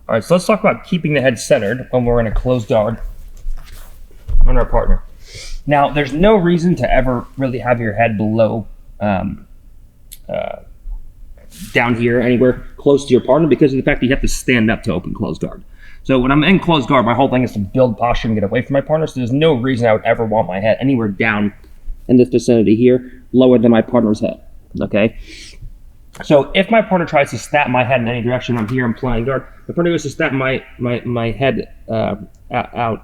All right, so let's talk about keeping the head centered when we're in a closed guard on our partner. Now, there's no reason to ever really have your head below, down here, anywhere close to your partner, because of the fact that you have to stand up to open closed guard. So when I'm in closed guard, my whole thing is to build posture and get away from my partner. So there's no reason I would ever want my head anywhere down in this vicinity here, lower than my partner's head. Okay. So if my partner tries to snap my head in any direction, I'm here, I'm playing guard. My partner goes to snap my head out,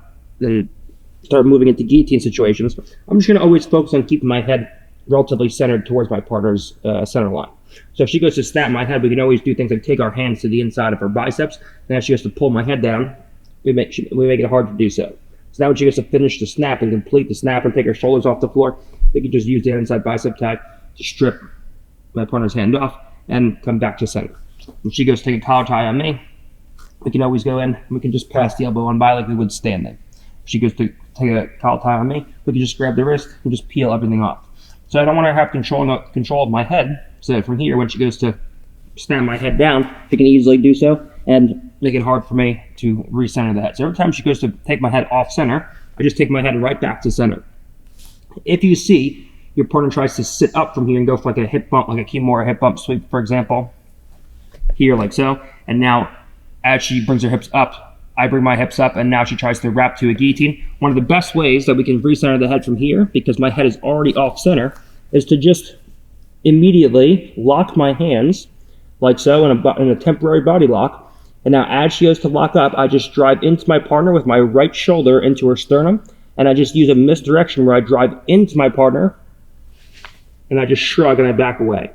start moving into guillotine situations. I'm just going to always focus on keeping my head relatively centered towards my partner's center line. So if she goes to snap my head, we can always do things like take our hands to the inside of her biceps. And as she goes to pull my head down, we make it hard to do so. So now when she goes to finish the snap and complete the snap and take her shoulders off the floor, we can just use the inside bicep tag to strip my partner's hand off and come back to center. When she goes to take a collar tie on me, we can always go in and we can just pass the elbow on by like we would standing. If she goes to take a collar tie on me, we can just grab the wrist and just peel everything off. So I don't want to have control of my head, so that from here, when she goes to snap my head down, she can easily do so and make it hard for me to recenter the head. So every time she goes to take my head off center, I just take my head right back to center. If you see your partner tries to sit up from here and go for like a hip bump, like a Kimura hip bump sweep, for example, here like so, and now as she brings her hips up, I bring my hips up, and now she tries to wrap to a guillotine. One of the best ways that we can recenter the head from here, because my head is already off center, is to just immediately lock my hands like so in a temporary body lock. And now as she goes to lock up, I just drive into my partner with my right shoulder into her sternum, and I just use a misdirection where I drive into my partner and I just shrug and I back away.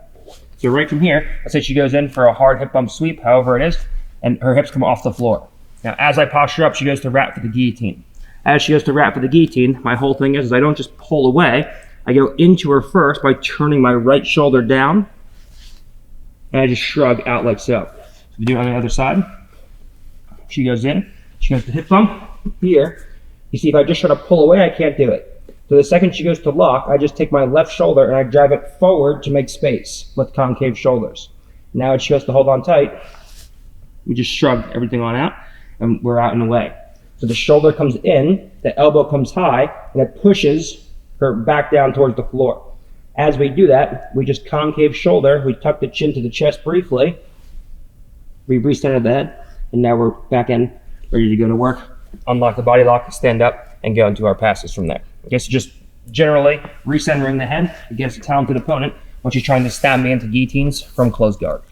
So right from here, let's say she goes in for a hard hip bump sweep, however it is, and her hips come off the floor. Now, as I posture up, she goes to wrap for the guillotine. As she goes to wrap for the guillotine, my whole thing is I don't just pull away. I go into her first by turning my right shoulder down, and I just shrug out like so. So we do it on the other side. She goes in. She goes to hip bump here. You see, if I just try to pull away, I can't do it. So the second she goes to lock, I just take my left shoulder and I drive it forward to make space with concave shoulders. Now as she goes to hold on tight, we just shrug everything on out, and we're out and away. So the shoulder comes in, the elbow comes high, and it pushes her back down towards the floor. As we do that, we just concave shoulder, we tuck the chin to the chest briefly, we recenter the head, and now we're back in, ready to go to work, unlock the body lock, stand up, and go into our passes from there. Okay, so just generally recentering the head against a talented opponent when she's trying to stab me into guillotines from closed guard.